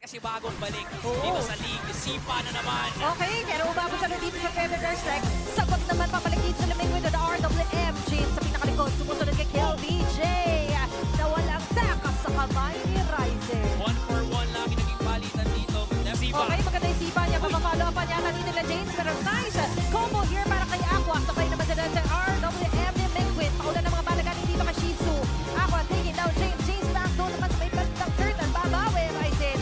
Kasi bagong balik Oo. dito sa league. Sipa na naman. Okay, pero umabot siya dito sa Predator Strike. Sagot naman papalik dito sa lamig with the RWM. James sa pinakalikod, sumusunod kay KLBJ. Na walang takas sa kamay ni Ryzen. 1-for-1 lang yung naging palitan dito. Sipa. Okay, maganda yung sipa niya. Papapalo pa niya kanina na James. Pero nice combo here para kay Aqua. Sabay naman sa RWM ni Mingwin. Paulan ng mga balaganin dito kay Shizu. Aqua taking down James. James back doon naman sa may bandang turtle. Babawi, Ryzen.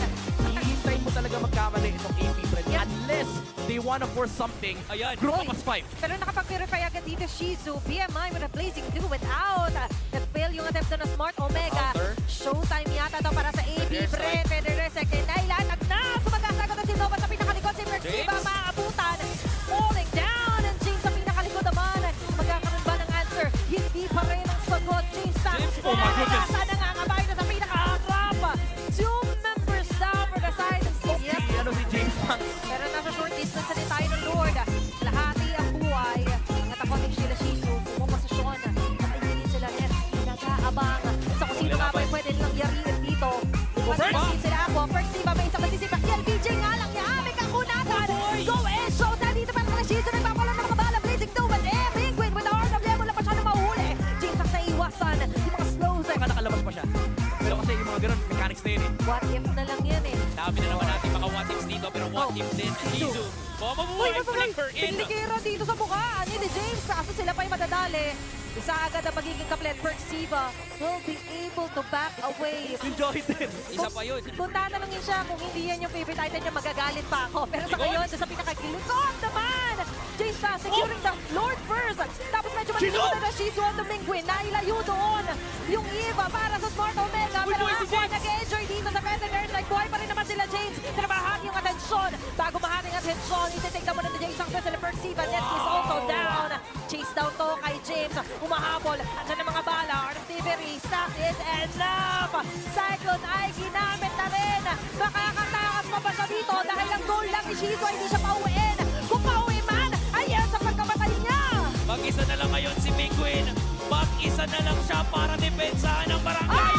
Hihintayin mo talaga magkamali itong AP, friend. Yep. Unless they wanna force something. Ayan. Group Oy. of us 5. Pero nakapag-purify agad dito Shizu. BMI with a blazing 2 without. Nag-fail yung attempt na Smart Omega. Counter. Showtime yata to para sa AP. Brent, Federer, second. Nailatag na. Sumagasagad na si Nova sa pinakalikod. Si Merxiva James. maabutan. Falling down. And James sa pinakalikod naman. Magkakaroon ba ng answer? Hindi pa rin ang sagot. James back. James, oh my goodness. Nangangabay na sa pinakaharap. Two members down for the side of Yep. Si, si James Banks. Pero nasa short distance na din tayo ng Lord. Lahati ang buhay. Natakonik sila Shizu. Pumapasasyon. Nakainin sila Nets. Nag-aabang. Sa kung sino nga ba yung pwede nilang yariin dito. Pagkasin sila ako. First team, may isang masisipa. LBJ nga lang niya. May kakunatan. Go and show. Dito pa naman Shizu. Nagpapala ng mga bala. Blazing 2 and Penguin with the RWM. Wala pa siya na mahuli. James ang naiwasan. Yung mga slows. Baka nakalabas pa siya. Pero kasi yung mga ganun, mechanics na yun eh. What if na lang yan eh. Dami na naman natin mga what ifs dito. Pero what if din. Shizu. Mabubuhay. Flicker in. Pinikira dito sa mukha ni James. Kaso sila pa yung madadali. Isa agad ang magiging kaplet. Perxiva will be able to back away. Enjoy din. Isa pa yun. Punta na lang yun siya. Kung hindi yan yung favorite item niya, magagalit pa ako. Pero sa ngayon, sa pinakagilikod naman. James pa, securing the Lord first. Tapos medyo malimutan na Shizu on the Mingwin. Nailayo doon yung Eva para sa Smart Omega. Pero Buhay si ako, James. nag-enjoy dito sa Predators. Like, buhay pa rin naman sila James. Pero mahati yung atensyon. Bago mahati ang atensyon, iti-take na muna ni James ang first and Perxiva. Nets is also down. Chase down to kay James. Umahabol. Andiyan ang mga bala. Artillery. Stop it. Enough. Cyclone ay ginamit na rin. Makakatakas pa ba siya dito? Dahil ang goal lang ni Shizu ay hindi siya pauwiin. Kung pauwi man, ayan sa pagkamatay niya. Mag-isa na lang ngayon si Penguin. Mag-isa na lang siya para depensahan ang barangay.